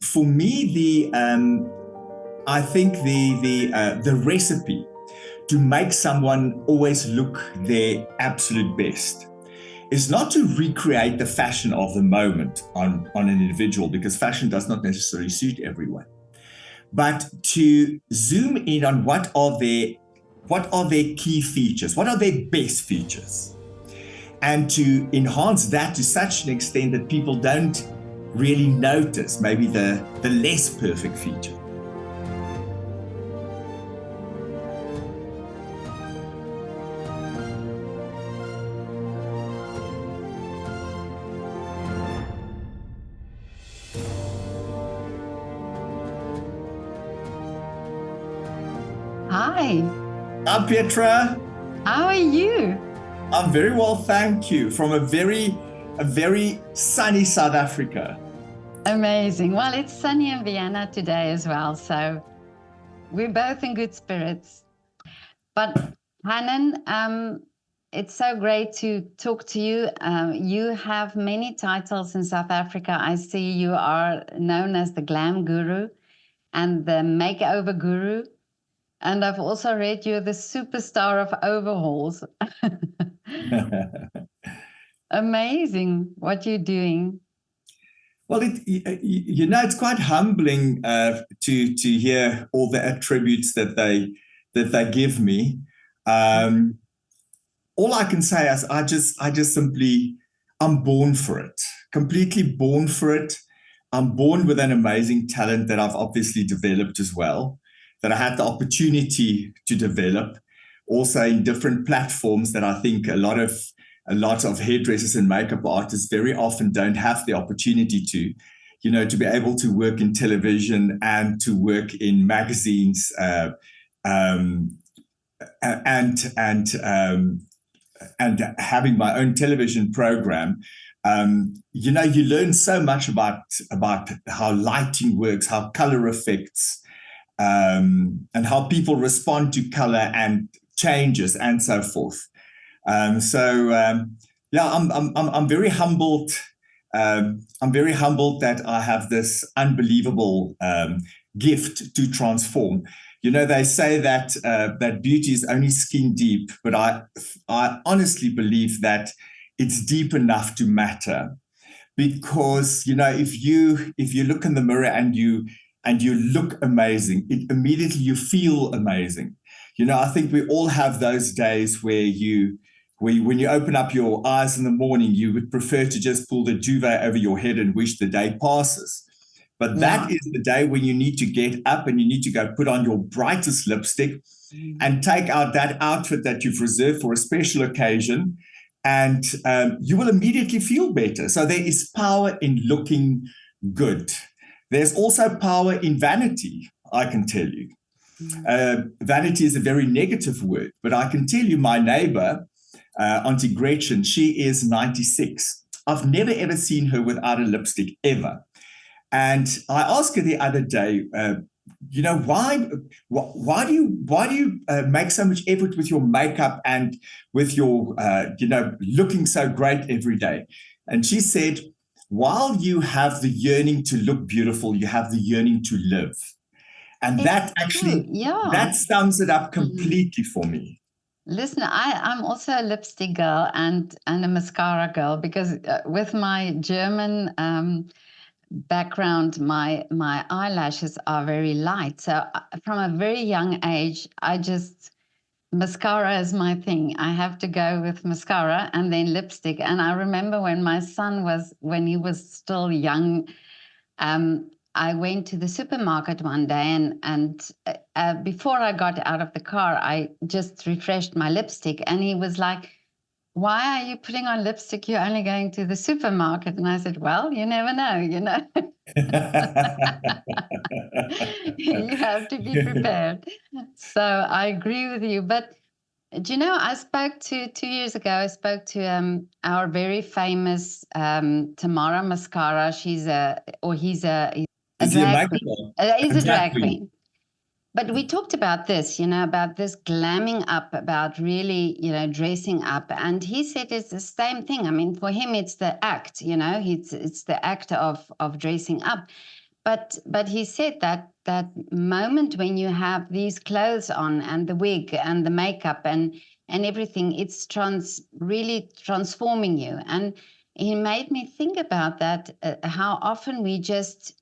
for me, I think the recipe to make someone always look their absolute best is not to recreate the fashion of the moment on an individual, because fashion does not necessarily suit everyone, but to zoom in on what are their key features, what are their best features, and to enhance that to such an extent that people don't really notice maybe the less perfect feature. Hi. Hi, Petra. How are you? I'm very well, thank you. From a very sunny South Africa. Amazing. Well, it's sunny in Vienna today as well, so we're both in good spirits. But Hannon, it's so great to talk to you. You have many titles in South Africa. I see you are known as the glam guru and the makeover guru. And I've also read you're the superstar of overhauls. Amazing what you're doing. Well, it's quite humbling to hear all the attributes that they give me. All I can say is I just simply, I'm born for it, completely born for it. I'm born with an amazing talent that I've obviously developed as well, that I had the opportunity to develop also in different platforms that I think a lot of hairdressers and makeup artists very often don't have the opportunity to be able to work in television and to work in magazines and having my own television program. You learn so much about how lighting works, how color affects, and how people respond to color and changes and so forth. I'm very humbled. I'm very humbled that I have this unbelievable gift to transform. They say that that beauty is only skin deep, but I honestly believe that it's deep enough to matter, because if you look in the mirror and you look amazing, immediately you feel amazing. I think we all have those days where when you open up your eyes in the morning, you would prefer to just pull the duvet over your head and wish the day passes. But that is the day when you need to get up and you need to go put on your brightest lipstick and take out that outfit that you've reserved for a special occasion, and you will immediately feel better. So there is power in looking good. There's also power in vanity, I can tell you. Vanity is a very negative word, but I can tell you my neighbor, Auntie Gretchen, she is 96. I've never ever seen her without a lipstick, ever. And I asked her the other day, why do you make so much effort with your makeup and with your looking so great every day? And she said, while you have the yearning to look beautiful, you have the yearning to live. And that actually, that sums it up completely for me. Listen, I'm also a lipstick girl and a mascara girl, because with my German background, my eyelashes are very light. So from a very young age, mascara is my thing. I have to go with mascara and then lipstick. And I remember when he was still young, I went to the supermarket one day and before I got out of the car, I just refreshed my lipstick, and he was like, why are you putting on lipstick? You're only going to the supermarket. And I said, well, you never know, You have to be prepared. So I agree with you. But I spoke to 2 years ago, I spoke to our very famous Tamara Mascara. He's a drag queen. He's a drag queen. But we talked about this, about this glamming up, about really, dressing up. And he said it's the same thing. I mean, for him, it's the act, it's the act of dressing up. But he said that moment when you have these clothes on and the wig and the makeup and everything, it's really transforming you. And he made me think about that, how often we just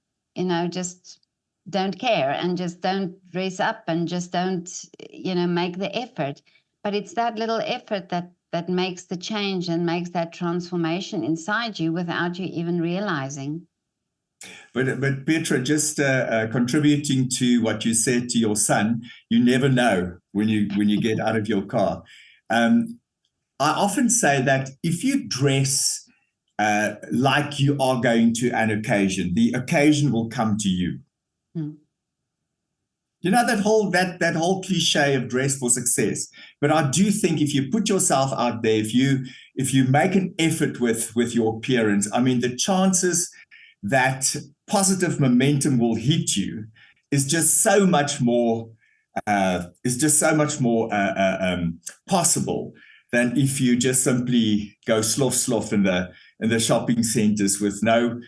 don't care and just don't dress up and just don't make the effort. But it's that little effort that makes the change and makes that transformation inside you without you even realizing. But Petra, just contributing to what you said to your son, you never know when you get out of your car. I often say that if you dress like you are going to an occasion, the occasion will come to you. You know, that whole cliche of dress for success. But I do think if you put yourself out there, if you make an effort with your appearance, I mean, the chances that positive momentum will hit you is just so much more possible than if you just simply go slough in the shopping centers with no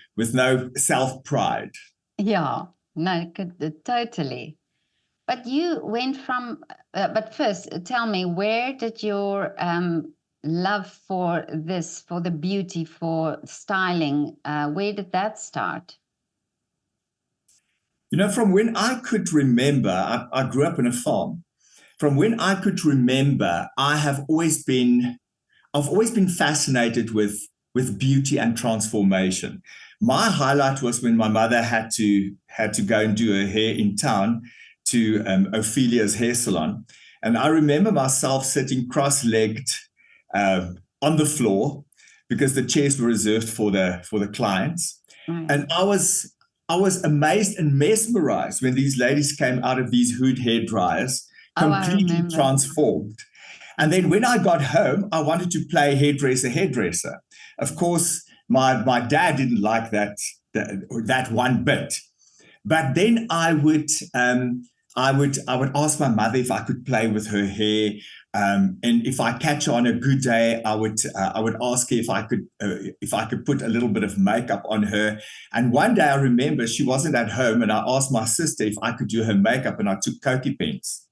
self-pride. Yeah, no, totally. But you went from, but first tell me, where did your love for the beauty, for styling, where did that start? You know, from when I could remember, I grew up in a farm. From when I could remember, I've always been fascinated with beauty and transformation. My highlight was when my mother had to go and do her hair in town to Ophelia's hair salon. And I remember myself sitting cross-legged on the floor because the chairs were reserved for the clients. Right. And I was amazed and mesmerized when these ladies came out of these hood hair dryers, completely transformed. And then when I got home, I wanted to play hairdresser. Of course, my dad didn't like that one bit. But then I would ask my mother if I could play with her hair, and if I catch her on a good day, I would ask her if I could put a little bit of makeup on her. And one day I remember she wasn't at home, and I asked my sister if I could do her makeup, and I took Cokie pens,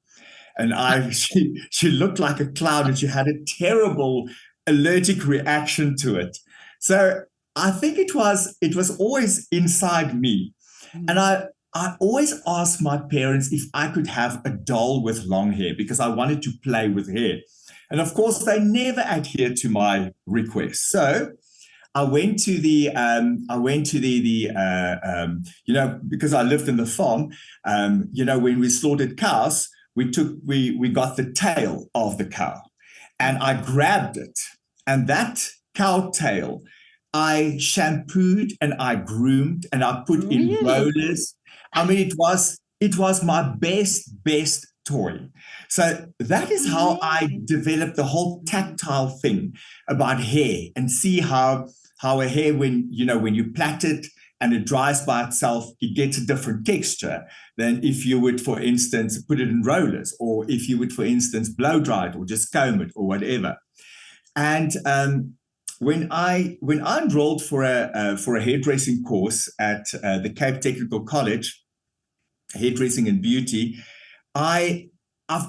and she looked like a clown, and she had a terrible allergic reaction to it. So I think it was always inside me, and I always asked my parents if I could have a doll with long hair because I wanted to play with hair. And of course, they never adhered to my request. So I went to because I lived in the farm, when we slaughtered cows, we got the tail of the cow and I grabbed it. And that cow tail, I shampooed and I groomed and I put in rollers. I mean, it was my best toy. So that is how I developed the whole tactile thing about hair, and see how a hair, when you plait it and it dries by itself, it gets a different texture than if you would, for instance, put it in rollers, or if you would, for instance, blow dry it or just comb it or whatever. And when I enrolled for a hairdressing course at the Cape Technical College, hairdressing and beauty, I've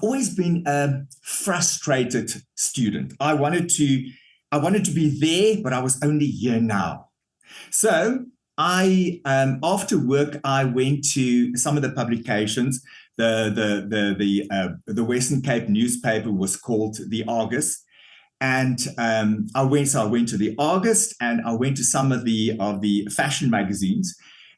always been a frustrated student. I wanted to be there, but I was only here now. So after work, I went to some of the publications. The Western Cape newspaper was called the Argus. And I went to the August, and I went to some of the fashion magazines,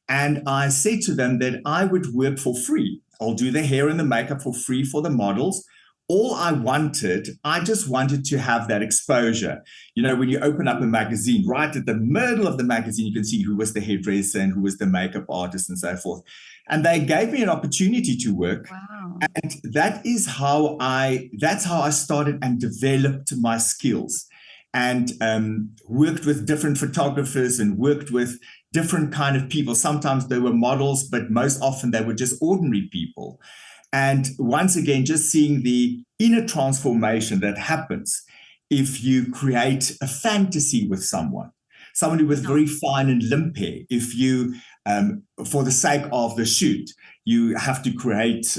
and I said to them that I would work for free. I'll do the hair and the makeup for free for the models. I just wanted to have that exposure. You know, when you open up a magazine, right at the middle of the magazine, you can see who was the hairdresser and who was the makeup artist and so forth. And they gave me an opportunity to work. Wow. And that's how I started and developed my skills, and worked with different photographers and worked with different kind of people. Sometimes they were models, but most often they were just ordinary people. And once again, just seeing the inner transformation that happens if you create a fantasy with somebody with very fine and limp hair, if you for the sake of the shoot. You have to create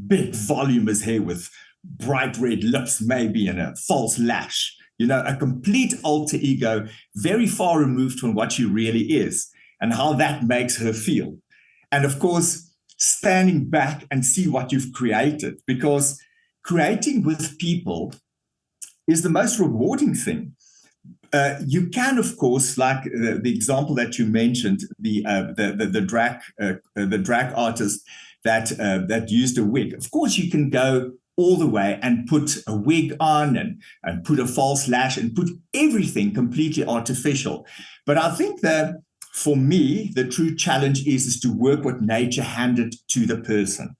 big voluminous hair with bright red lips, maybe, and a false lash. A complete alter ego, very far removed from what she really is and how that makes her feel. And of course, standing back and see what you've created, because creating with people is the most rewarding thing. You can, of course, like the example that you mentioned, the drag artist that used a wig. Of course, you can go all the way and put a wig on and put a false lash and put everything completely artificial. But I think that for me, the true challenge is to work what nature handed to the person.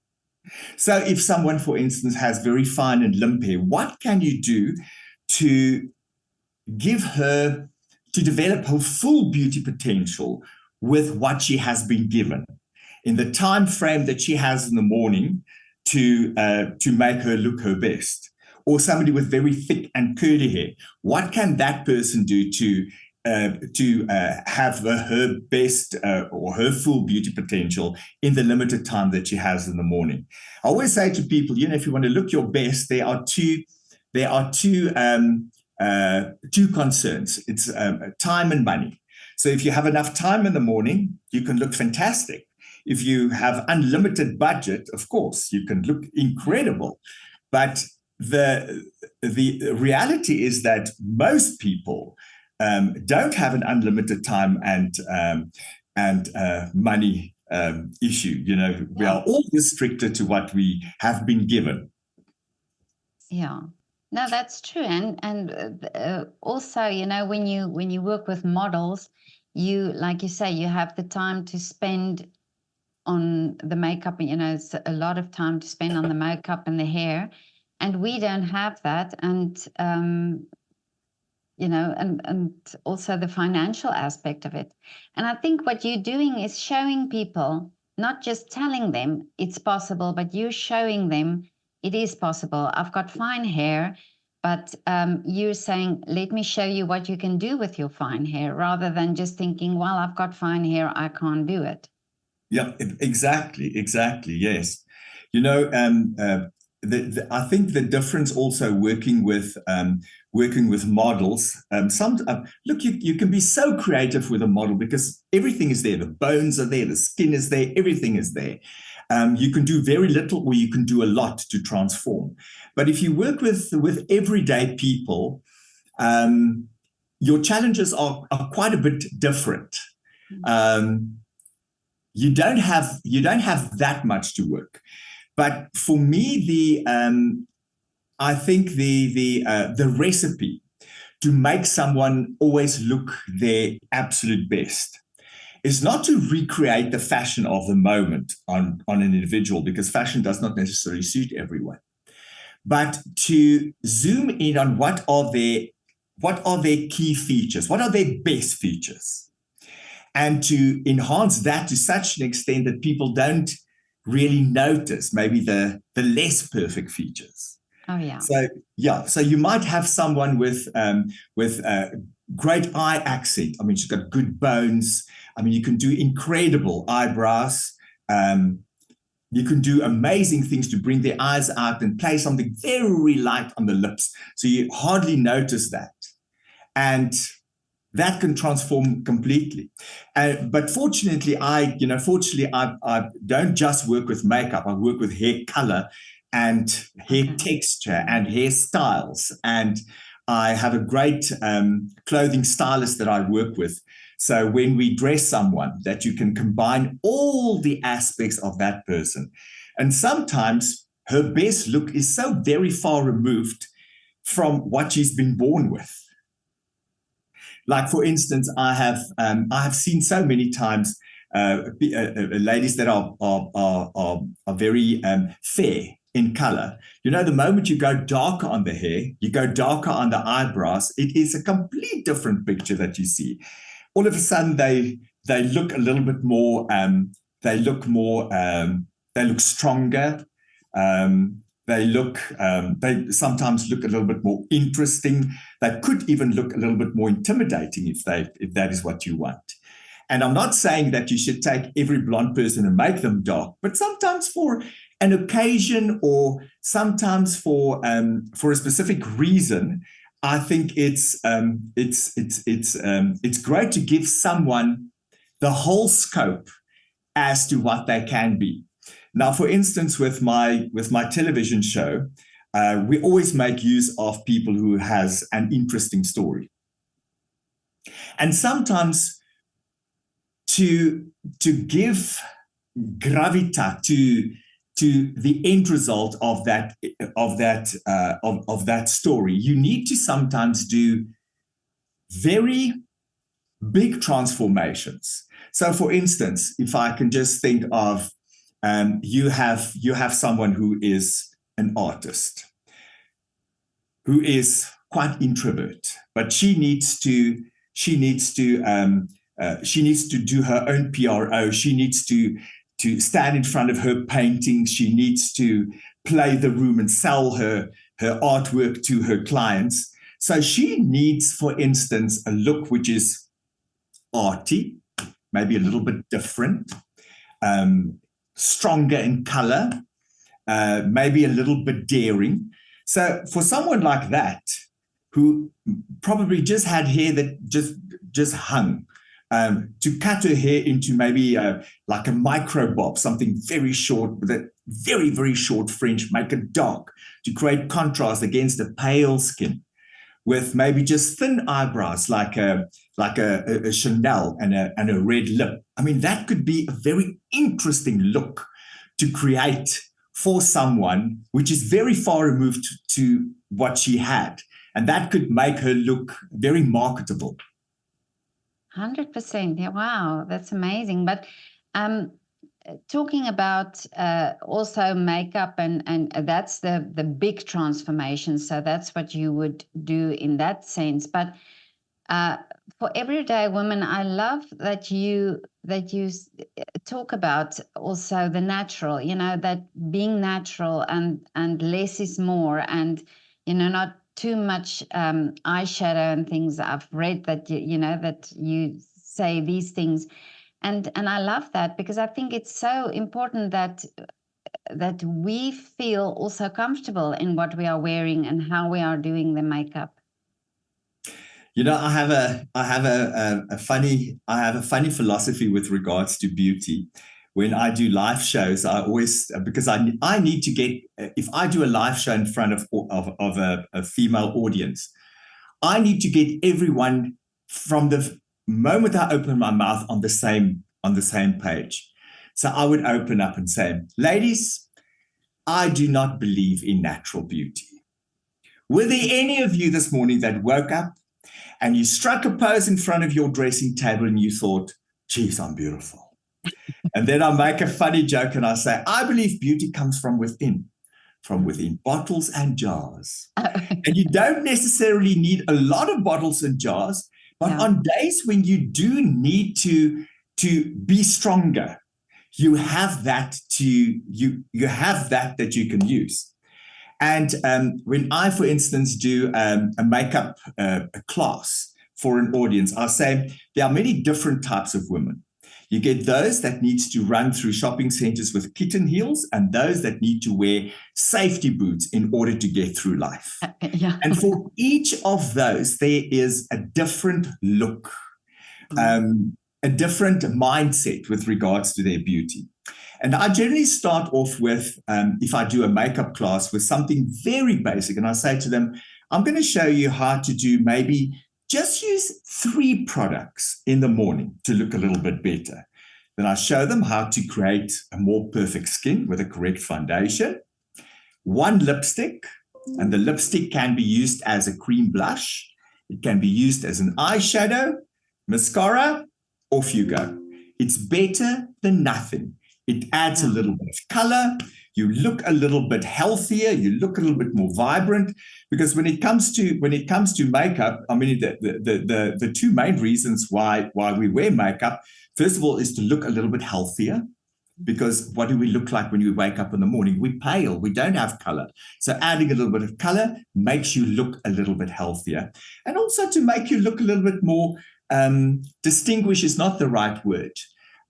So if someone, for instance, has very fine and limp hair, what can you do to develop her full beauty potential with what she has been given in the time frame that she has in the morning to make her look her best? Or somebody with very thick and curly hair, what can that person do to have her best or her full beauty potential in the limited time that she has in the morning? I always say to people, if you want to look your best, there are two concerns. It's time and money. So if you have enough time in the morning, you can look fantastic. If you have unlimited budget, of course, you can look incredible. But the reality is that most people don't have an unlimited time and money issue. We are all restricted to what we have been given. Yeah. No, that's true. And also, when you work with models, like you say, you have the time to spend on the makeup. It's a lot of time to spend on the makeup and the hair, and we don't have that. And and also the financial aspect of it. And I think what you're doing is showing people, not just telling them it's possible, but you're showing them it is possible. I've got fine hair, but you're saying, let me show you what you can do with your fine hair, rather than just thinking, well, I've got fine hair, I can't do it. Yeah, exactly. Yes. I think the difference also working with models. Look, you can be so creative with a model because everything is there. The bones are there, the skin is there, everything is there. You can do very little or you can do a lot to transform. But if you work with everyday people, your challenges are quite a bit different. You don't have that much to work. But for me, I think the recipe to make someone always look their absolute best is not to recreate the fashion of the moment on an individual, because fashion does not necessarily suit everyone, but to zoom in on what are their key features, what are their best features, and to enhance that to such an extent that people don't really notice maybe the less perfect features. Oh yeah. So you might have someone with great eye accent. I mean, she's got good bones. I mean, you can do incredible eyebrows. You can do amazing things to bring their eyes out and play something very light on the lips, so you hardly notice that, and that can transform completely. But fortunately, I don't just work with makeup. I work with hair color and hair texture and hairstyles. And I have a great clothing stylist that I work with. So when we dress someone, that you can combine all the aspects of that person. And sometimes her best look is so very far removed from what she's been born with. Like, for instance, I have seen so many times ladies that are very fair in color. The moment you go darker on the hair, you go darker on the eyebrows, it is a complete different picture that you see. All of a sudden, they look a little bit more. They look stronger. They sometimes look a little bit more interesting. They could even look a little bit more intimidating if that is what you want. And I'm not saying that you should take every blonde person and make them dark, but sometimes for an occasion or sometimes for a specific reason, I think it's great to give someone the whole scope as to what they can be. Now, for instance, with my television show, we always make use of people who has an interesting story, and sometimes to give gravitas to the end result of that story, you need to sometimes do very big transformations. So, for instance, if I can just think of you have someone who is an artist, who is quite introvert, but she needs to do her own PRO. She needs to stand in front of her paintings. She needs to play the room and sell her artwork to her clients. So she needs, for instance, a look which is arty, maybe a little bit different, stronger in color, maybe a little bit daring. So for someone like that, who probably just had hair that just hung, to cut her hair into maybe like a micro bob, something very short with a very, very short fringe, make it dark to create contrast against a pale skin, with maybe just thin eyebrows like a Chanel and a red lip. I mean, that could be a very interesting look to create for someone which is very far removed to what she had. And that could make her look very marketable. 100%. Yeah, wow, that's amazing. But talking about also makeup, and that's the big transformation. So that's what you would do in that sense. But for everyday women, I love that you talk about also the natural. You know, that being natural and less is more, and not too much eyeshadow and things. I've read that that you say these things, and I love that, because I think it's so important that we feel also comfortable in what we are wearing and how we are doing the makeup. I have a funny philosophy with regards to beauty. When I do live shows, I always, because I need to get, if I do a live show in front of a female audience, I need to get everyone from the moment I open my mouth on the same page. So I would open up and say, ladies, I do not believe in natural beauty. Were there any of you this morning that woke up and you struck a pose in front of your dressing table and you thought, geez, I'm beautiful? And then I make a funny joke and I say, I believe beauty comes from within bottles and jars. And you don't necessarily need a lot of bottles and jars, but on days when you do need to be stronger, you have that you have that you can use. And when I, for instance, do a makeup class for an audience, I say there are many different types of women. You get those that needs to run through shopping centers with kitten heels, and those that need to wear safety boots in order to get through life. And for each of those, there is a different look, a different mindset with regards to their beauty. And I generally start off with, if I do a makeup class, with something very basic. And I say to them, I'm going to show you how to do maybe just use 3 products in the morning to look a little bit better. Then I show them how to create a more perfect skin with a correct foundation, 1 lipstick, and the lipstick can be used as a cream blush. It can be used as an eyeshadow, mascara, off you go. It's better than nothing. It adds a little bit of color. You look a little bit healthier. You look a little bit more vibrant. Because when it comes to makeup, I mean, the 2 main reasons why we wear makeup, first of all, is to look a little bit healthier. Because what do we look like when we wake up in the morning? We're pale. We don't have color. So adding a little bit of color makes you look a little bit healthier, and also to make you look a little bit more distinguish is not the right word.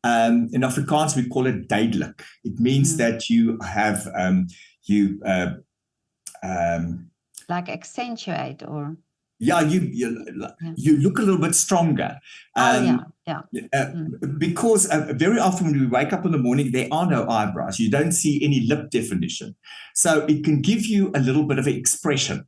In Afrikaans, we call it duidelik. It means that you have, like accentuate or... Yeah, you look a little bit stronger. Because very often when we wake up in the morning, there are no eyebrows. You don't see any lip definition. So it can give you a little bit of expression.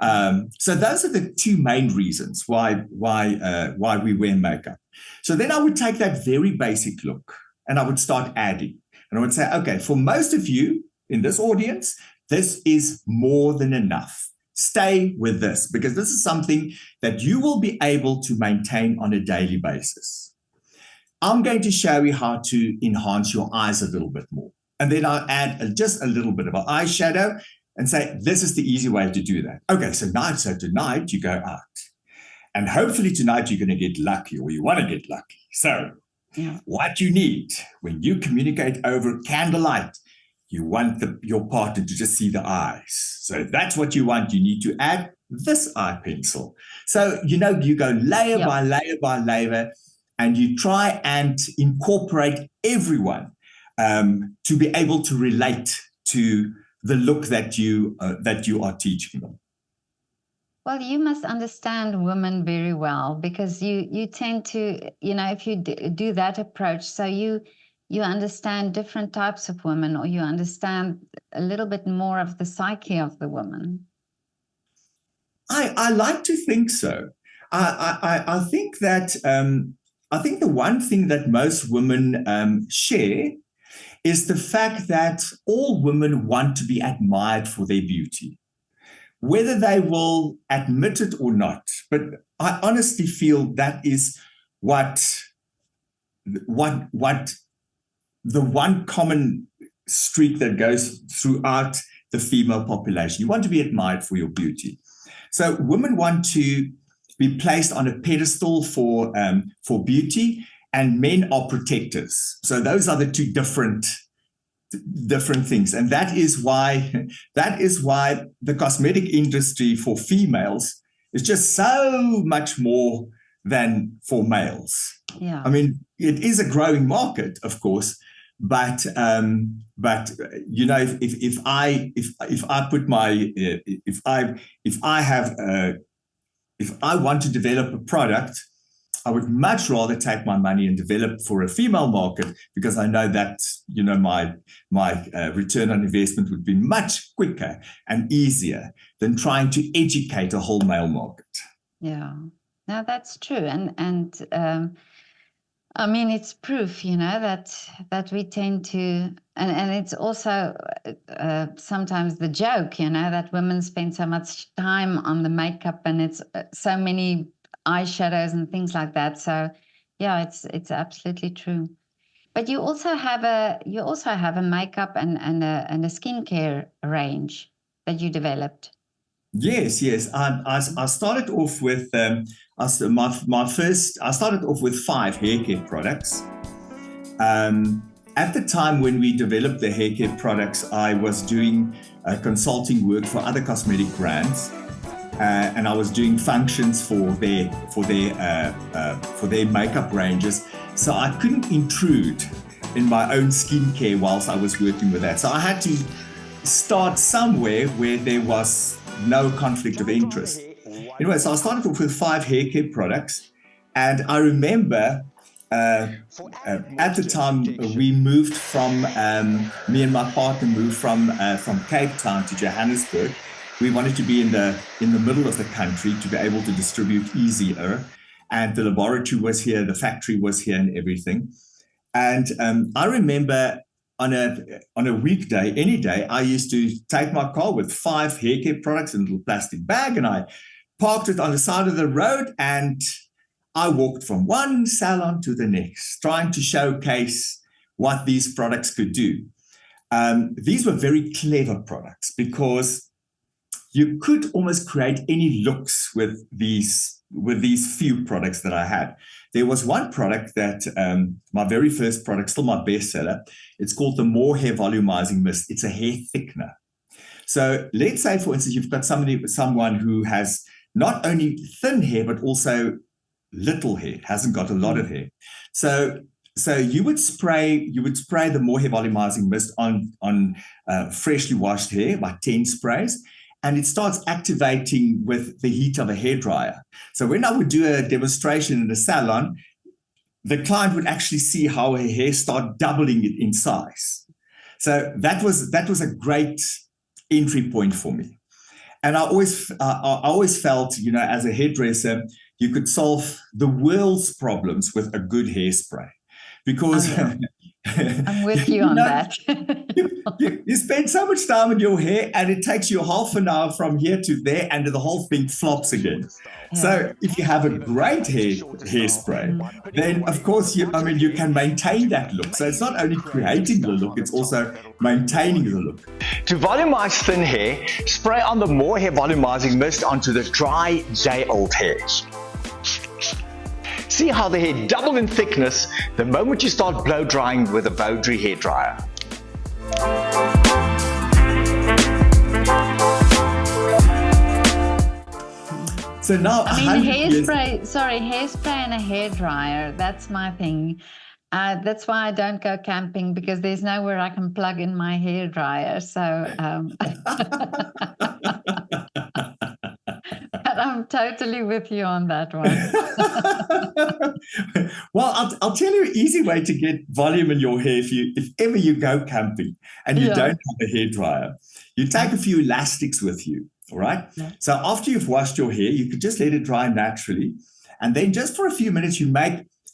So those are the two main reasons why we wear makeup. So then I would take that very basic look and I would start adding. And I would say, okay, for most of you in this audience, this is more than enough. Stay with this because this is something that you will be able to maintain on a daily basis. I'm going to show you how to enhance your eyes a little bit more. And then I'll add just a little bit of an eyeshadow and say, this is the easy way to do that. Okay, so tonight you go out. And hopefully tonight you're going to get lucky or you want to get lucky. So what you need when you communicate over candlelight, you want your partner to just see the eyes. So if that's what you want, you need to add this eye pencil. So, you go layer by layer by layer, and you try and incorporate everyone to be able to relate to the look that you are teaching them. Well, you must understand women very well because you tend to, if you do that approach, so you understand different types of women, or you understand a little bit more of the psyche of the woman. I like to think so. I think that I think the one thing that most women share is the fact that all women want to be admired for their beauty, whether they will admit it or not. But I honestly feel that is what the one common streak that goes throughout the female population. You want to be admired for your beauty. So women want to be placed on a pedestal for beauty, and men are protectors. So those are the two different things. And that is why the cosmetic industry for females is just so much more than for males. Yeah. I mean, it is a growing market, of course, but if I want to develop a product, I would much rather take my money and develop for a female market because I know that my return on investment would be much quicker and easier than trying to educate a whole male market. Yeah, no, that's true, and I mean, it's proof, that we tend to, and it's also sometimes the joke, that women spend so much time on the makeup, and it's so many eyeshadows and things like that. So, yeah, it's absolutely true. But you also have a makeup and a skincare range that you developed. Yes. I started off with I started off with 5 hair care products. At the time when we developed the hair care products, I was doing consulting work for other cosmetic brands, and I was doing functions for their makeup ranges. So I couldn't intrude in my own skincare whilst I was working with that. So I had to start somewhere where there was no conflict of interest. Anyway, so I started off with 5 hair care products, and I remember at the time we moved from me and my partner moved from Cape Town to Johannesburg. We wanted to be in the middle of the country to be able to distribute easier, and the laboratory was here, the factory was here, and everything. And I remember on a weekday, any day, I used to take my car with 5 hair care products in a little plastic bag, and I parked it on the side of the road, and I walked from one salon to the next, trying to showcase what these products could do. These were very clever products because you could almost create any looks with these few products that I had. There was one product that my very first product, still my bestseller. It's called the More Hair Volumizing Mist. It's a hair thickener. So let's say, for instance, you've got someone who has not only thin hair, but also little hair, hasn't got a lot of hair. So you would spray the more hair volumizing mist on freshly washed hair, about 10 sprays, and it starts activating with the heat of a hairdryer. So when I would do a demonstration in the salon, the client would actually see how her hair start doubling in size. So that was a great entry point for me. And I always felt, as a hairdresser, you could solve the world's problems with a good hairspray, because I'm with you on that. you spend so much time in your hair, and it takes you half an hour from here to there, and the whole thing flops again. Yeah. So if you have a great hairspray, then of course you can maintain that look. So it's not only creating the look, it's also maintaining the look. To volumize thin hair, spray on the more hair volumizing mist onto the dry day-old hairs. See how the hair double in thickness the moment you start blow drying with a Bowdry hairdryer. So now, hairspray and a hairdryer, that's my thing. That's why I don't go camping, because there's nowhere I can plug in my hairdryer. So but I'm totally with you on that one. Well, I'll tell you an easy way to get volume in your hair if ever you go camping and you don't have a hairdryer. You take a few elastics with you, all right? Yeah. So after you've washed your hair, you could just let it dry naturally. And then just for a few minutes,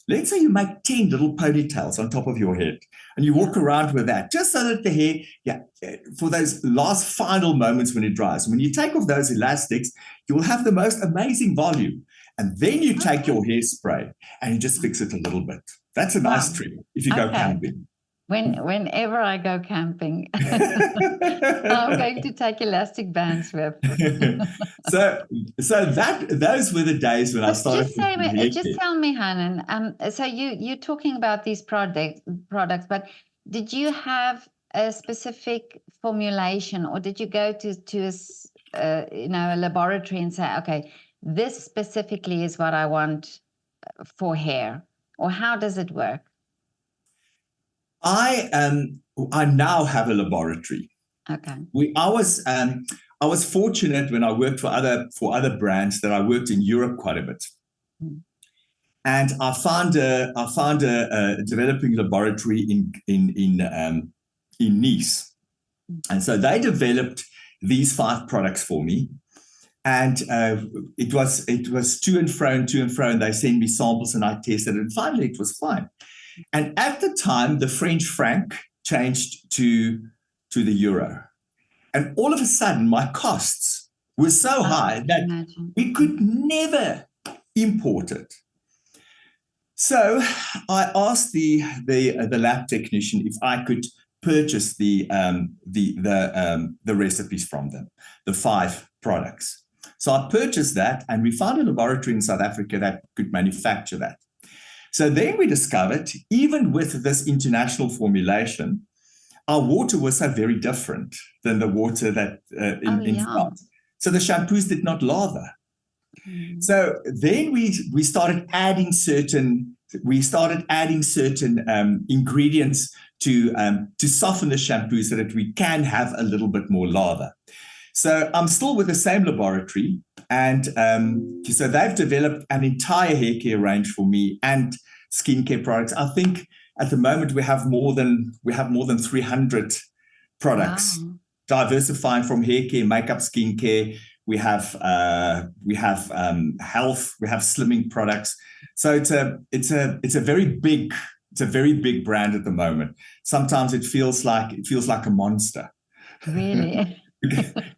let's say you make 10 little ponytails on top of your head, and you walk around with that, just so that the hair, for those last final moments when it dries. When you take off those elastics, you will have the most amazing volume. And then you take your hairspray and you just fix it a little bit. That's a nice trick if you go camping. Whenever I go camping, I'm going to take elastic bands with. so those were the days when I started. Just tell me, Hannon. So you're talking about these products, but did you have a specific formulation, or did you go to a laboratory and say, okay, this specifically is what I want for hair, or how does it work? I now have a laboratory. Okay. I was fortunate when I worked for other brands that I worked in Europe quite a bit, and I found a developing laboratory in Nice, and so they developed these 5 products for me, and it was to and fro, and they sent me samples, and I tested it, and finally it was fine. And at the time, the French franc changed to the euro. And all of a sudden, my costs were so high that we could never import it. So I asked the lab technician if I could purchase the recipes from them, the 5 products. So I purchased that, and we found a laboratory in South Africa that could manufacture that. So then we discovered, even with this international formulation, our water was so very different than the water that in France. So the shampoos did not lather. So then we started adding certain ingredients to soften the shampoo so that we can have a little bit more lather. So I'm still with the same laboratory, and so they've developed an entire hair care range for me and skincare products. I think at the moment we have more than 300 products, diversifying from hair care, makeup, skincare. We have health. We have slimming products. So it's a very big brand at the moment. Sometimes it feels like a monster. Really.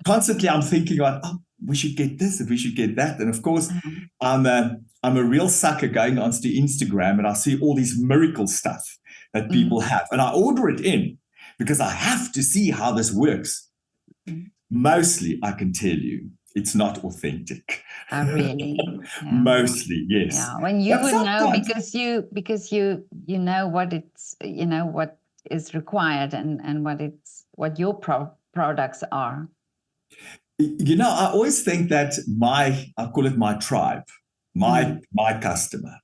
Constantly, I'm thinking about, we should get this and we should get that. And of course, I'm a real sucker going onto Instagram, and I see all these miracle stuff that people have, and I order it in because I have to see how this works. Mostly, I can tell you, it's not authentic. Really? Yeah. Mostly, yes. Yeah. When you would know, because you know what what is required and what your products are. I always think that I call it my tribe. my customer.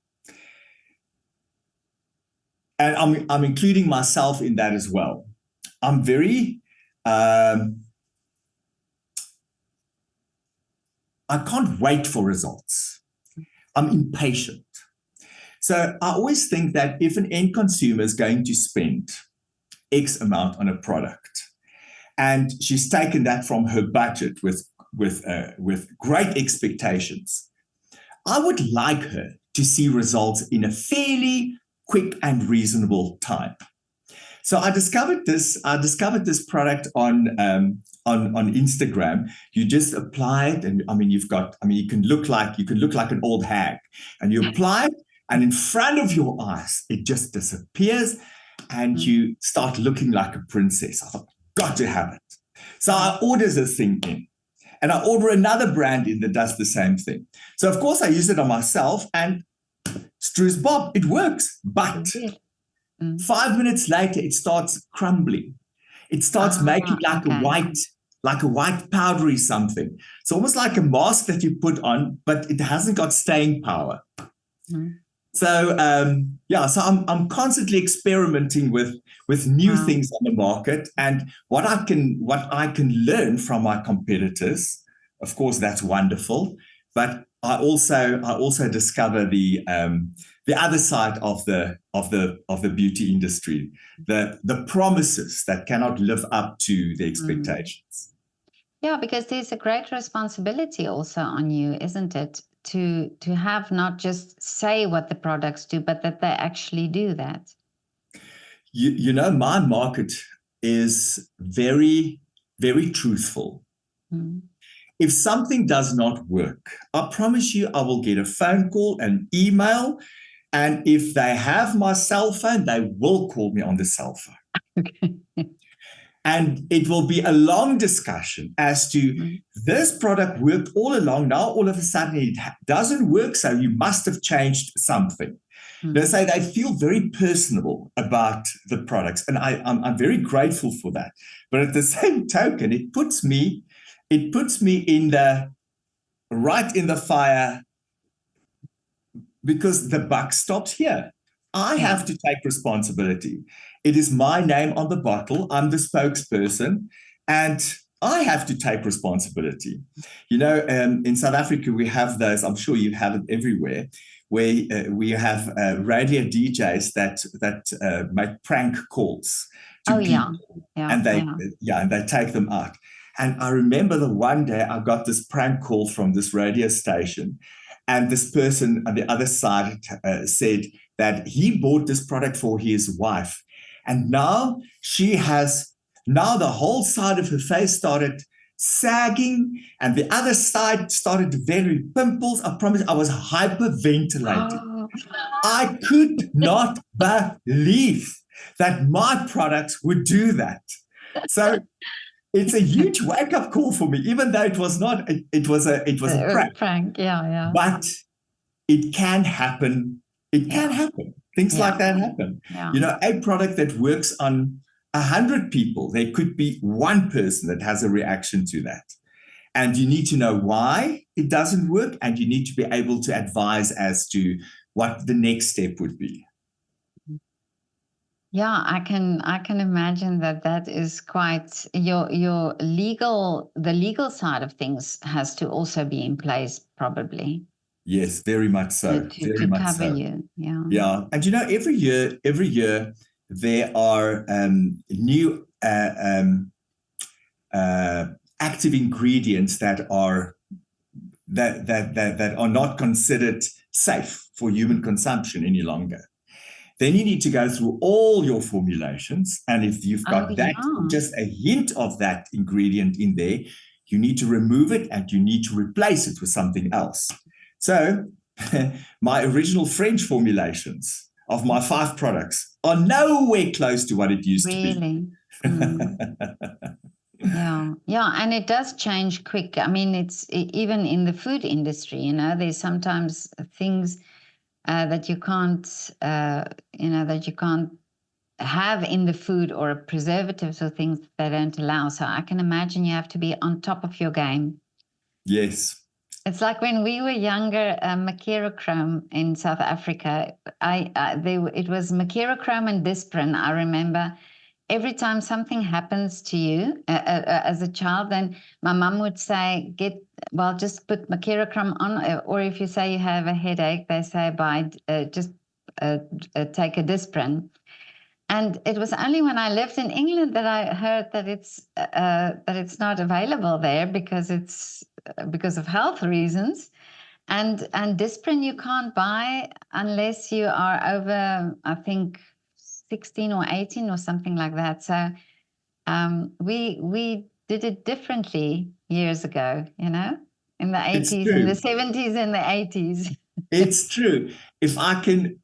And I'm including myself in that as well. I'm very, I can't wait for results. I'm impatient. So I always think that if an end consumer is going to spend X amount on a product, and she's taken that from her budget with great expectations, I would like her to see results in a fairly quick and reasonable time. So I discovered this product on Instagram. You just apply it, and you can look like an old hag, and you apply it, and in front of your eyes, it just disappears, and you start looking like a princess. I thought, got to have it. So I order this thing in, and I order another brand in that does the same thing. So of course I use it on myself, and Stru's Bob, it works. But 5 minutes later, it starts crumbling. It starts making like a white powdery something. It's almost like a mask that you put on, but it hasn't got staying power. So so I'm constantly experimenting with new things on the market, and what I can learn from my competitors. Of course, that's wonderful, but I also discover the other side of the beauty industry, the promises that cannot live up to the expectations. Yeah, because there's a great responsibility also on you, isn't it? To have not just say what the products do, but that they actually do that. My market is very, very truthful. If something does not work, I promise you I will get a phone call, an email, and if they have my cell phone, they will call me on the cell phone. Okay. And it will be a long discussion as to this product worked all along. Now, all of a sudden, it doesn't work, so you must have changed something. They say they feel very personable about the products, and I'm very grateful for that. But at the same token, it puts me right in the fire, because the buck stops here. I have to take responsibility. It is my name on the bottle. I'm the spokesperson, and I have to take responsibility. In South Africa, we have those, I'm sure you have it everywhere, where we have radio DJs that make prank calls to people. And they take them out. And I remember the one day I got this prank call from this radio station, and this person on the other side said that he bought this product for his wife. And now the whole side of her face started sagging, and the other side started developing pimples. I promise I was hyperventilating. I could not believe that my products would do that. So it's a huge wake-up call for me, even though it was not. It was a prank. Yeah. But it can happen. It can happen. Things like that happen. Yeah. A product that works on 100 people, there could be one person that has a reaction to that. And you need to know why it doesn't work, and you need to be able to advise as to what the next step would be. Yeah, I can imagine that is quite the legal side of things has to also be in place, probably. Yes, very much so. To cover you. Yeah. Yeah. And every year there are new active ingredients that are not considered safe for human consumption any longer. Then you need to go through all your formulations. And if you've got just a hint of that ingredient in there, you need to remove it and you need to replace it with something else. So my original French formulations of my 5 products are nowhere close to what it used to be. Really? Yeah, and it does change quick. I mean, it's even in the food industry, there's sometimes things that you can't have in the food, or preservatives or things they don't allow. So I can imagine you have to be on top of your game. Yes. It's like when we were younger, mercurochrome in South Africa. It was mercurochrome and Disprin. I remember every time something happens to you as a child, then my mum would say, just put mercurochrome on. Or if you say you have a headache, they say, take a Disprin. And it was only when I lived in England that I heard that it's not available there because of health reasons. And Disprin you can't buy unless you are over, I think, 16 or 18 or something like that. So we did it differently years ago, in the 80s, in the 70s, and the 80s. It's true. If I can,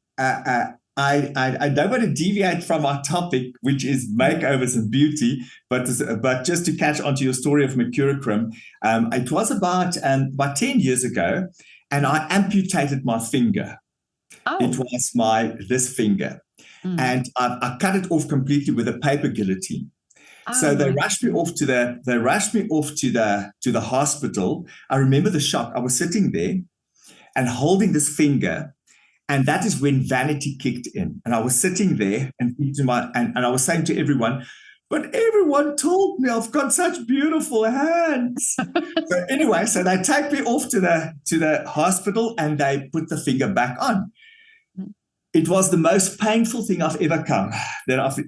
I don't want to deviate from our topic, which is makeovers and beauty, but just to catch onto your story of mercurochrome, it was about 10 years ago, and I amputated my finger. Oh. It was this finger, and I cut it off completely with a paper guillotine. Oh, so they rushed me off to the hospital. I remember the shock. I was sitting there and holding this finger, and that is when vanity kicked in. And I was sitting there and I was saying to everyone, but everyone told me I've got such beautiful hands. So anyway, so they take me off to the hospital and they put the finger back on. It was the most painful thing I've ever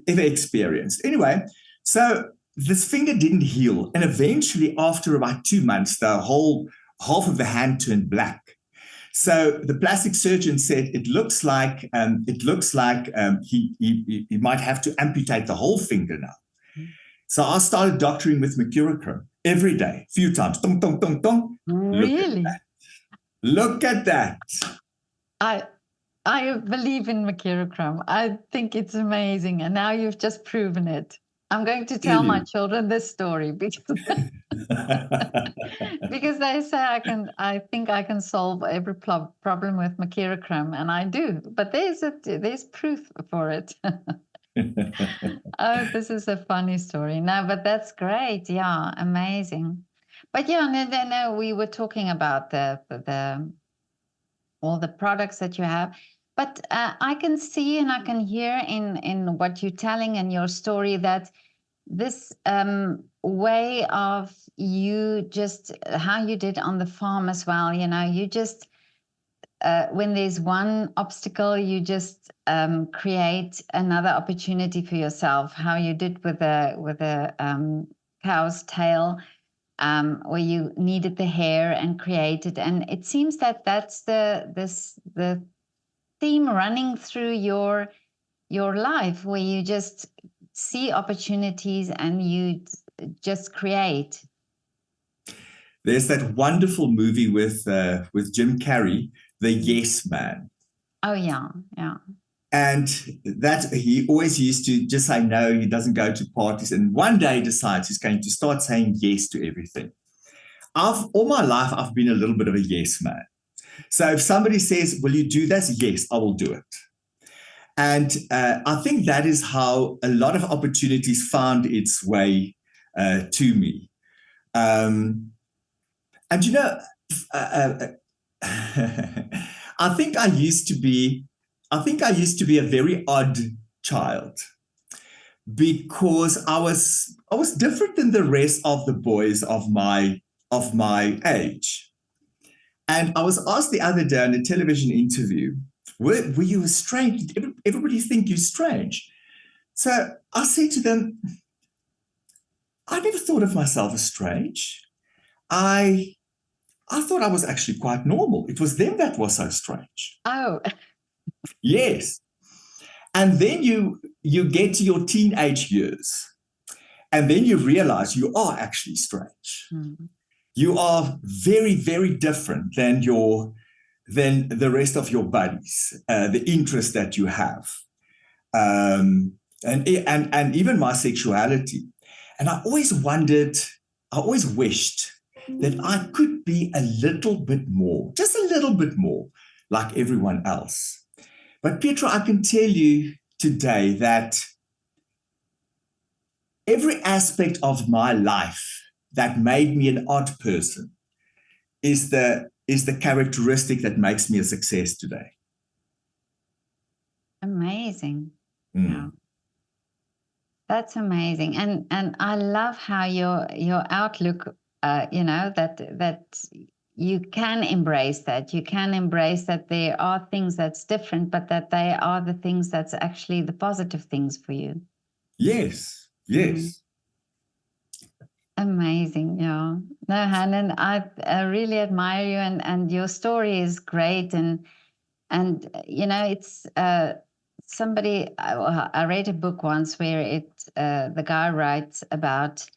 experienced. Anyway, so this finger didn't heal. And eventually, after about 2 months, the whole half of the hand turned black. So the plastic surgeon said it looks like he might have to amputate the whole finger now. So I started doctoring with mercurochrome every day, a few times. Dong, dong, dong, dong. Really? Look at that. I believe in mercurochrome. I think it's amazing, and now you've just proven it. I'm going to tell my children this story because because they say I think I can solve every problem with mercurochrome, and I do. But there's proof for it. Oh, this is a funny story. No, but that's great. Yeah, amazing. But yeah, no, we were talking about the all the products that you have. But I can see and I can hear in what you're telling in your story that this way of you just how you did on the farm as well, you just when there's one obstacle, you just create another opportunity for yourself. How you did with the cow's tail, where you needed the hair and created, and it seems that that's the theme running through your life, where you just see opportunities and you just create. There's that wonderful movie with Jim Carrey, The Yes Man. Oh yeah. And that he always used to just say no. He doesn't go to parties, and one day he decides he's going to start saying yes to everything. All my life I've been a little bit of a yes man. So if somebody says, will you do this? Yes, I will do it. And I think that is how a lot of opportunities found its way to me. And I think I used to be a very odd child because I was different than the rest of the boys of my age. And I was asked the other day in a television interview, were you strange? Did everybody think you're strange? So I said to them, I never thought of myself as strange. I thought I was actually quite normal. It was them that was so strange. Oh. Yes. And then you get to your teenage years, and then you realize you are actually strange. Mm. You are very, very different than the rest of your buddies, the interest that you have, and even my sexuality. And I always wished that I could be a little bit more, just a little bit more like everyone else. But Petra, I can tell you today that every aspect of my life that made me an odd person is the characteristic that makes me a success today. Amazing. Wow. That's amazing. And I love how your outlook, that you can embrace that. You can embrace that there are things that's different, but that they are the things that's actually the positive things for you. Yes, yes. Amazing. Yeah. No, Hannon, I really admire you, and your story is great. And it's somebody, I read a book once where the guy writes about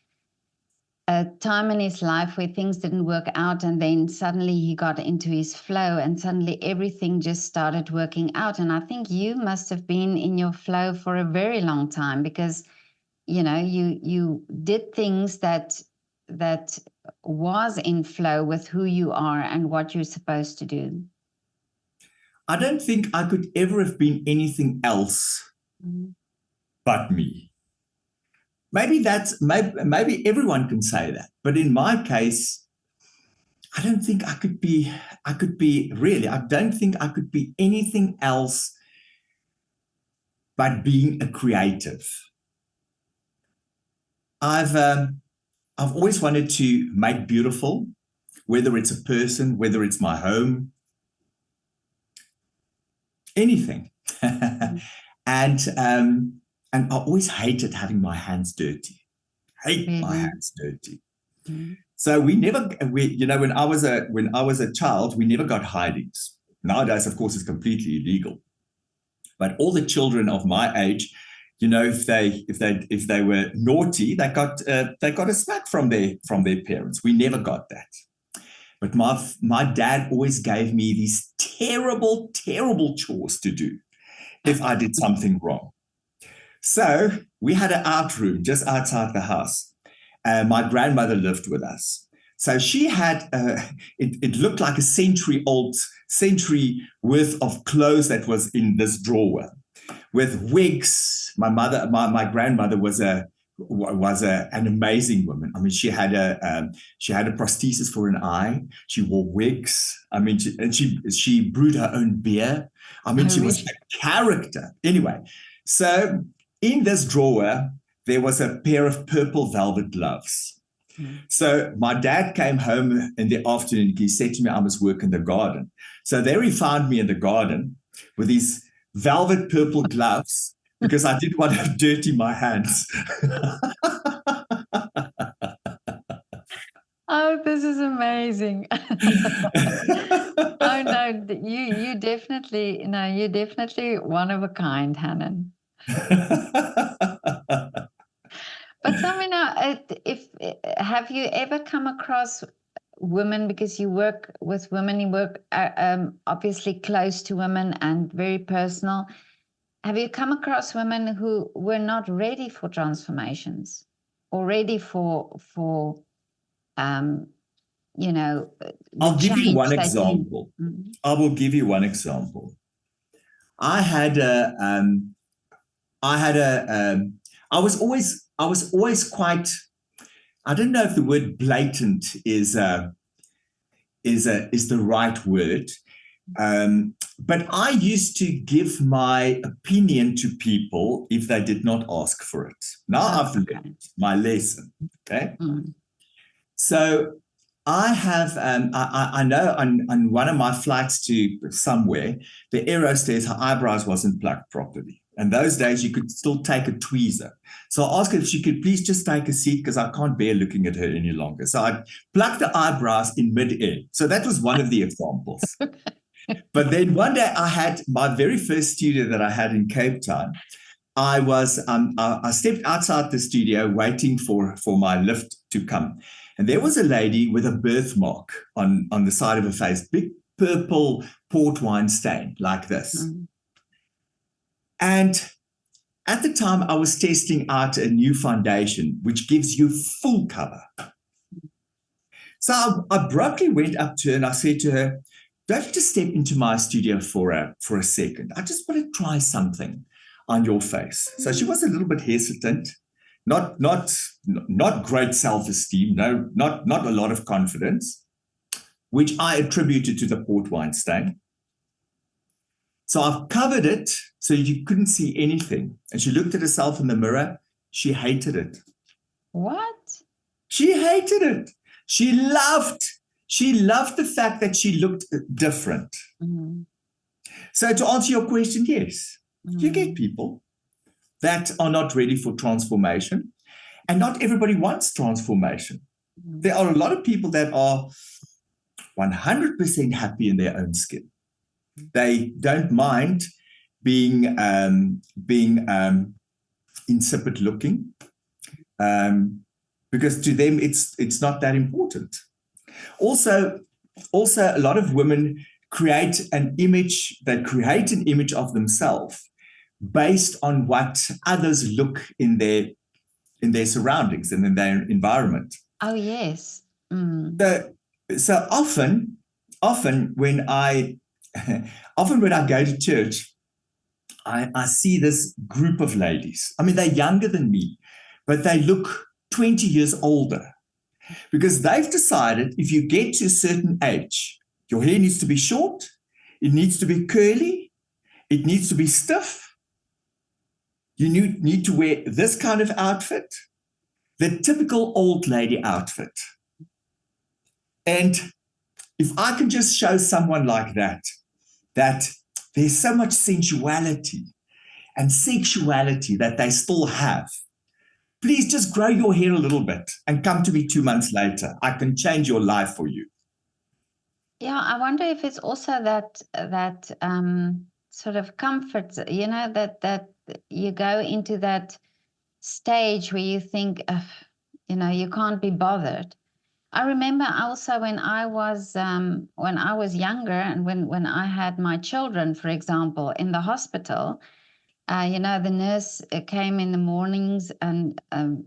a time in his life where things didn't work out, and then suddenly he got into his flow, and suddenly everything just started working out. And I think you must have been in your flow for a very long time, because you did things that was in flow with who you are and what you're supposed to do. I don't think I could ever have been anything else but me. Maybe everyone can say that, but in my case, I don't think I could be anything else but being a creative. I've always wanted to make beautiful, whether it's a person, whether it's my home, anything. And I always hated having my hands dirty. My hands dirty. So when I was a child, we never got hidings. Nowadays, of course, it's completely illegal. But all the children of my age, if they were naughty, they got a smack from their parents. We never got that. But my dad always gave me these terrible, terrible chores to do if I did something wrong. So we had an out room just outside the house. My grandmother lived with us. So she had, it looked like a century worth of clothes that was in this drawer with wigs. My grandmother was an amazing woman. I mean, she had a prosthesis for an eye. She wore wigs. I mean, she brewed her own beer. I mean, she was a character. Anyway, so in this drawer, there was a pair of purple velvet gloves. So my dad came home in the afternoon. He said to me, I must work in the garden. So there he found me in the garden with these velvet purple gloves because I didn't want to dirty my hands. Oh, this is amazing. Oh no, you're definitely one of a kind, Hannon. But tell me now, have you ever come across women, because you work with women, you work obviously close to women and very personal. Have you come across women who were not ready for transformations or ready for I'll give you one example. I will give you one example. I was always quite, I don't know if the word blatant is the right word, but I used to give my opinion to people if they did not ask for it. Now I've learned my lesson. Okay, so I have, I know on one of my flights to somewhere, the air hostess, her eyebrows wasn't plucked properly. And those days you could still take a tweezer. So I asked her if she could please just take a seat because I can't bear looking at her any longer. So I plucked the eyebrows in midair. So that was one of the examples. But then one day I had my very first studio that I had in Cape Town. I stepped outside the studio waiting for my lift to come. And there was a lady with a birthmark on the side of her face, big purple port wine stain like this. And at the time, I was testing out a new foundation, which gives you full cover. So I abruptly went up to her and I said to her, don't you just step into my studio for a second? I just want to try something on your face. So she was a little bit hesitant, not great self-esteem, no, not a lot of confidence. which I attributed to the port wine stain. So I've covered it so you couldn't see anything. And she looked at herself in the mirror. She hated it. What? She hated it. She loved the fact that she looked different. Mm-hmm. So to answer your question, yes, you get Mm-hmm. people that are not ready for transformation, and not everybody wants transformation. Mm-hmm. There are a lot of people that are 100% happy in their own skin. They don't mind being insipid looking, because to them it's not that important. Also, a lot of women create an image of themselves based on what others look in their surroundings and in their environment. Oh, yes. Mm. So often when I go to church, I see this group of ladies. I mean, they're younger than me, but they look 20 years older, because they've decided if you get to a certain age, your hair needs to be short, it needs to be curly, it needs to be stiff. You need to wear this kind of outfit, the typical old lady outfit. And if I can just show someone like that there's so much sensuality and sexuality that they still have, please just grow your hair a little bit and come to me 2 months later. I can change your life for you. Yeah, I wonder if it's also that sort of comfort, that you go into that stage where you think, you can't be bothered. I remember also when I was younger, and when I had my children, for example, in the hospital. The nurse came in the mornings, and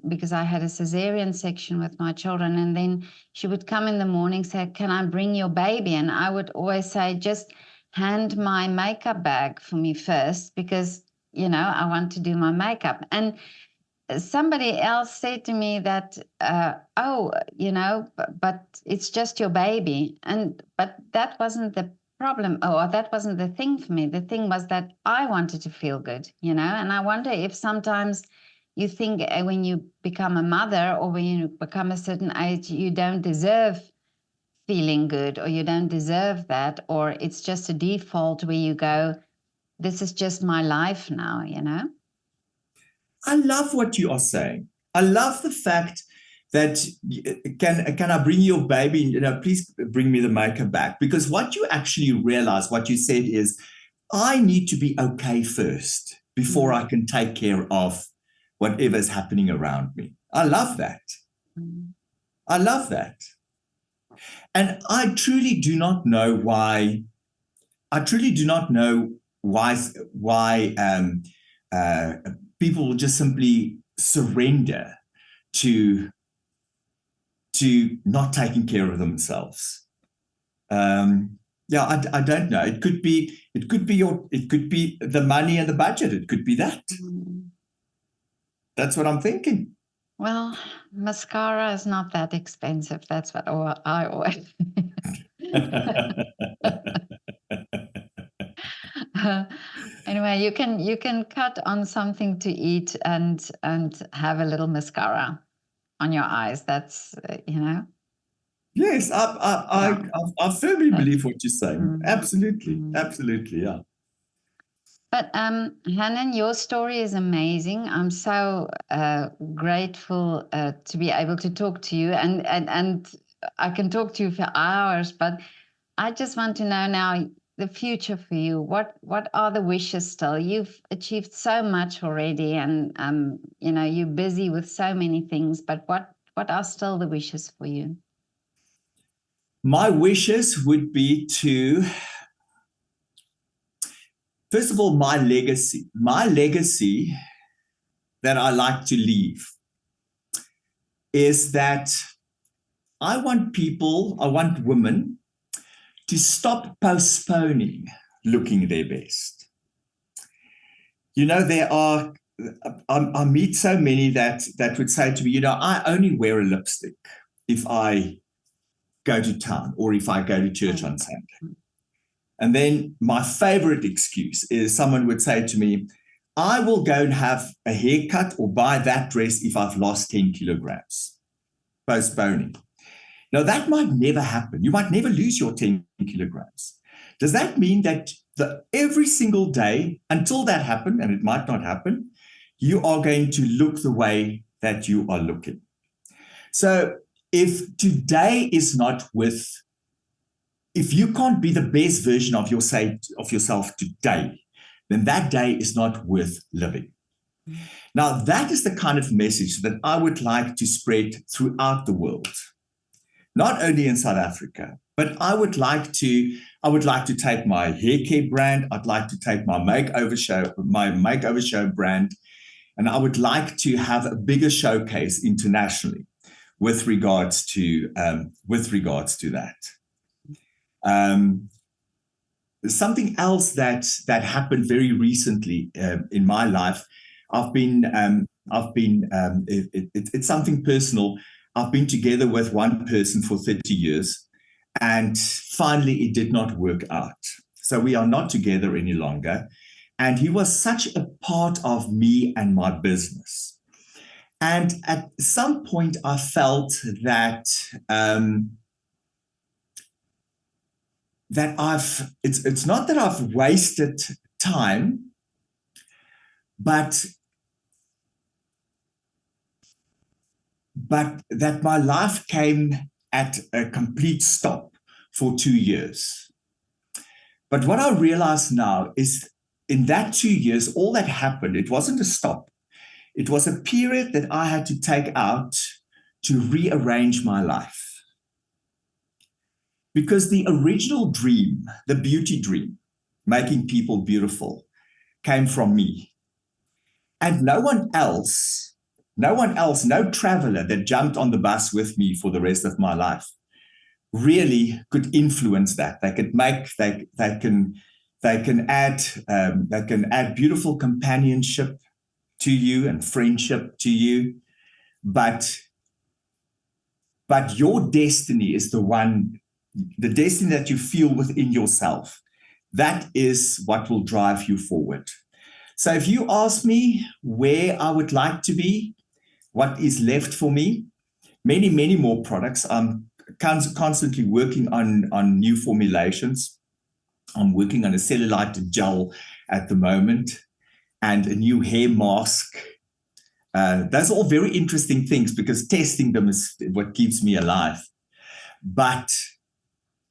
because I had a cesarean section with my children, and then she would come in the morning, say, "Can I bring your baby?" And I would always say, "Just hand my makeup bag for me first, because I want to do my makeup." And somebody else said to me that, but it's just your baby, but that wasn't the problem, or that wasn't the thing for me. The thing was that I wanted to feel good, and I wonder if sometimes you think when you become a mother, or when you become a certain age, you don't deserve feeling good, or you don't deserve that, or it's just a default where you go, this is just my life now, I love what you are saying. I love the fact that can I bring your baby? Please bring me the makeup back. Because what you actually realize, what you said is, I need to be okay first before I can take care of whatever's happening around me. I love that. I love that. And I truly do not know why. People will just simply surrender to not taking care of themselves. I don't know. It could be the money and the budget. It could be that. That's what I'm thinking. Well, mascara is not that expensive. That's what I always. Anyway, you can cut on something to eat and have a little mascara on your eyes. That's Yes, I firmly believe what you're saying. Absolutely, absolutely, yeah. But Hannon, your story is amazing. I'm so grateful to be able to talk to you, and I can talk to you for hours. But I just want to know now the future for you. What are the wishes still? You've achieved so much already, and you're busy with so many things. But what are still the wishes for you? My wishes would be to, first of all, my legacy that I like to leave is that I want women to stop postponing looking their best. I meet so many that would say to me, I only wear a lipstick if I go to town or if I go to church on Sunday. And then my favorite excuse is someone would say to me, I will go and have a haircut or buy that dress if I've lost 10 kilograms. Postponing. Now, that might never happen. You might never lose your 10 kilograms. Does that mean that every single day until that happens, and it might not happen, you are going to look the way that you are looking? So if today is not if you can't be the best version of yourself today, then that day is not worth living. Now, that is the kind of message that I would like to spread throughout the world, not only in South Africa, but I would like to take my hair care brand. I'd like to take my makeover show brand, and I would like to have a bigger showcase internationally with regards to that. Something else that happened very recently in my life. It's something personal. I've been together with one person for 30 years, and finally it did not work out. So we are not together any longer. And he was such a part of me and my business. And at some point I felt that it's not that I've wasted time, but that my life came at a complete stop for 2 years. But what I realize now is in that 2 years, all that happened, it wasn't a stop. It was a period that I had to take out to rearrange my life. Because the original dream, the beauty dream, making people beautiful, came from me. And no traveler that jumped on the bus with me for the rest of my life really could influence that. They can add beautiful companionship to you and friendship to you, but your destiny is the destiny that you feel within yourself. That is what will drive you forward. So if you ask me where I would like to be, what is left for me, many, many more products. I'm constantly working on new formulations. I'm working on a cellulite gel at the moment and a new hair mask. Those are all very interesting things because testing them is what keeps me alive. But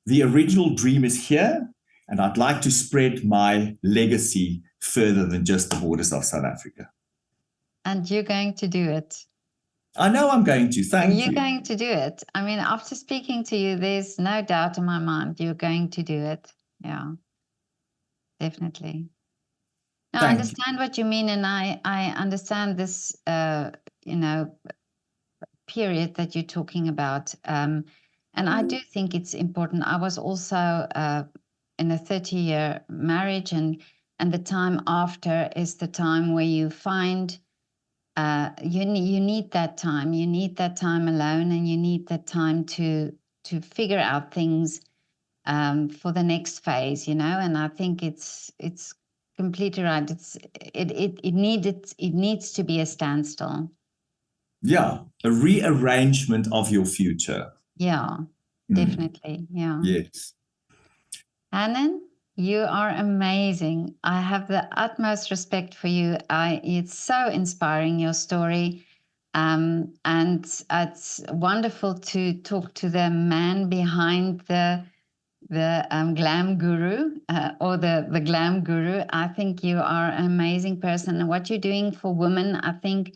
the original dream is here, and I'd like to spread my legacy further than just the borders of South Africa. And you're going to do it. I know I'm going to. Thank you. You're going to do it. I mean, after speaking to you, there's no doubt in my mind you're going to do it. Yeah, definitely. Now, I understand what you mean, and I understand this, period that you're talking about. And I do think it's important. I was also in a 30-year marriage, and the time after is the time where you find you need that time. You need that time alone, and you need that time to figure out things for the next phase. And I think it's completely right. It needs to be a standstill. Yeah, a rearrangement of your future. Yeah, definitely. Yeah. Yes. Hannon, you are amazing. I have the utmost respect for you. It's so inspiring, your story. And it's wonderful to talk to the man behind the glam guru or the glam guru. I think you are an amazing person. And what you're doing for women, I think,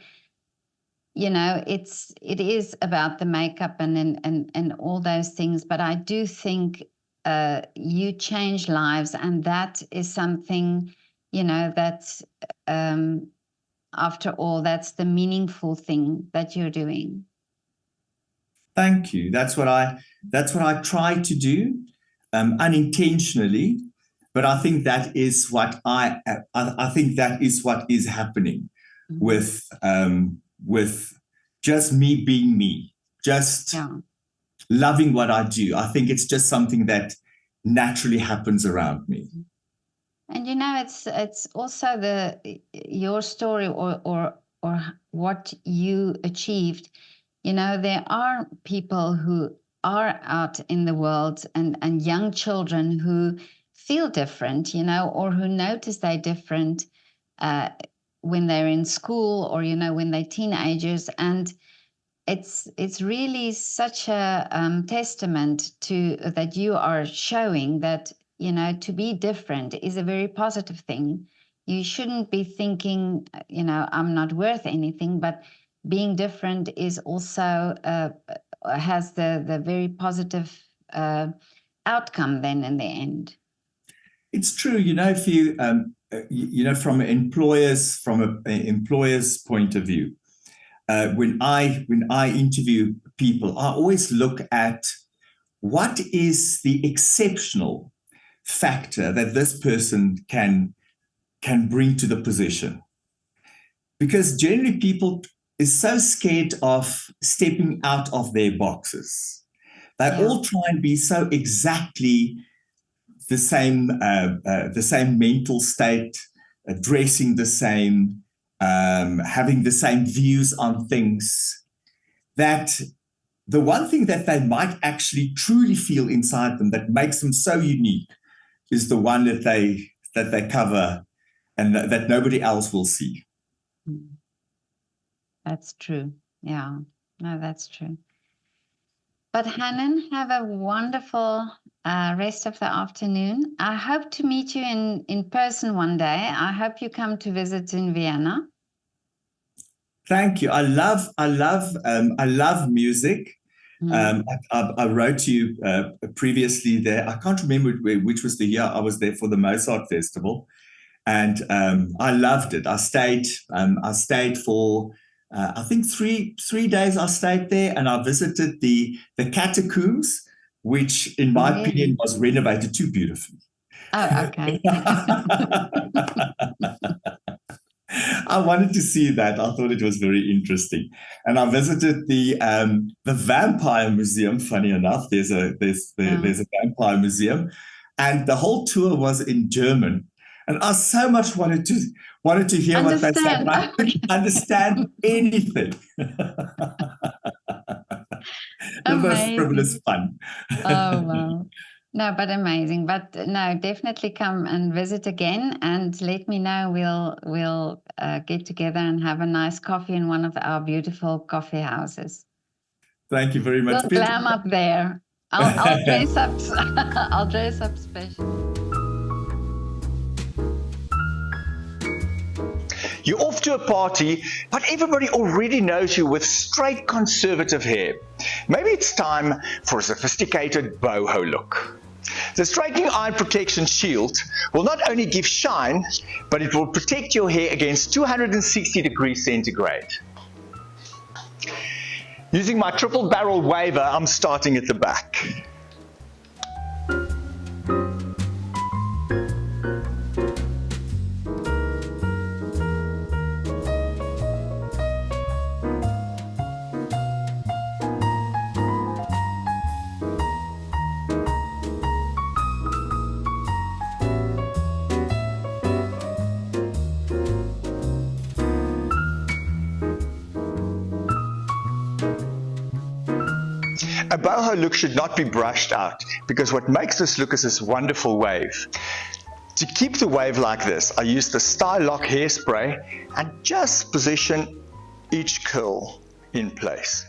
it is about the makeup and all those things. But I do think you change lives, and that is something, that's after all, that's the meaningful thing that you're doing. Thank you. That's what I try to do, unintentionally, but I think that is what I think that is what is happening with just me being me, just loving what I do. I think it's just something that naturally happens around me. And it's also your story or what you achieved. There are people who are out in the world and young children who feel different, or who notice they're different when they're in school or, when they're teenagers. And it's really such a testament to that you are showing that, to be different is a very positive thing. You shouldn't be thinking, I'm not worth anything, but being different is also has the very positive outcome then in the end. It's true, if you from an employer's point of view, when I interview people, I always look at what is the exceptional factor that this person can bring to the position. Because generally people is so scared of stepping out of their boxes. They all try and be so exactly the same mental state, dressing the same, having the same views on things, that the one thing that they might actually truly feel inside them that makes them so unique is the one that they cover and that nobody else will see. That's true. Yeah, no, that's true. But Hannon, have a wonderful rest of the afternoon. I hope to meet you in person one day. I hope you come to visit in Vienna. Thank you. I love music. I wrote you previously there. I can't remember which was the year I was there for the Mozart Festival, and I loved it. I stayed for I think three days. I stayed there, and I visited the catacombs, which, in my opinion, was renovated too beautifully. Oh, okay. I wanted to see that. I thought it was very interesting, and I visited the Vampire Museum. Funny enough, there's a Vampire Museum, and the whole tour was in German. And I so much wanted to hear what they said, but I couldn't understand anything. The most frivolous fun. Oh, wow. No, but amazing. But no, definitely come and visit again and let me know. We'll get together and have a nice coffee in one of our beautiful coffee houses. Thank you very much. We'll glam up there. I'll dress up. I'll dress up special. You're off to a party, but everybody already knows you with straight conservative hair. Maybe it's time for a sophisticated boho look. The straightening iron protection shield will not only give shine, but it will protect your hair against 260 degrees centigrade. Using my triple barrel waver, I'm starting at the back. A boho look should not be brushed out because what makes this look is this wonderful wave. To keep the wave like this, I use the Style Lock hairspray and just position each curl in place.